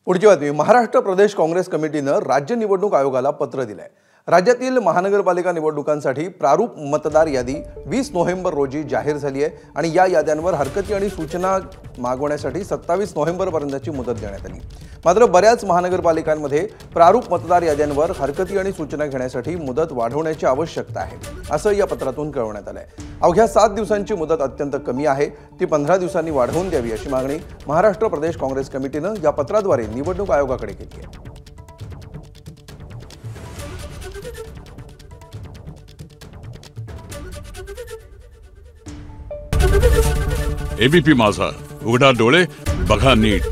पुढची बातमी महाराष्ट्र प्रदेश काँग्रेस कमिटीनं राज्य निवडणूक आयोगाला पत्र दिलंय। राज्यातील महानगरपालिका निवडणुकांसाठी प्रारूप मतदार यादी 20 नोव्हेंबर रोजी जाहीर झाली आहे आणि या याद्यांवर हरकती आणि सूचना मागवण्यासाठी 27 नोव्हेंबर पर्यंतची मुदत देण्यात आली। मात्र बऱ्याच महानगरपालिकांमध्ये प्रारूप मतदार याद्यांवर हरकती आणि सूचना घेण्यासाठी मुदत वाढवण्याची आवश्यकता आहे, असं या पत्रातून कळवण्यात आलंय। अवघ्या 7 दिवसांची मुदत अत्यंत कमी आहे, ती 15 दिवसांनी वाढवून द्यावी अशी मागणी महाराष्ट्र प्रदेश काँग्रेस कमिटीनं या पत्राद्वारे निवडणूक आयोगाकडे केली आहे। एबीपी माझा, उघडा डोळे बघा नीट।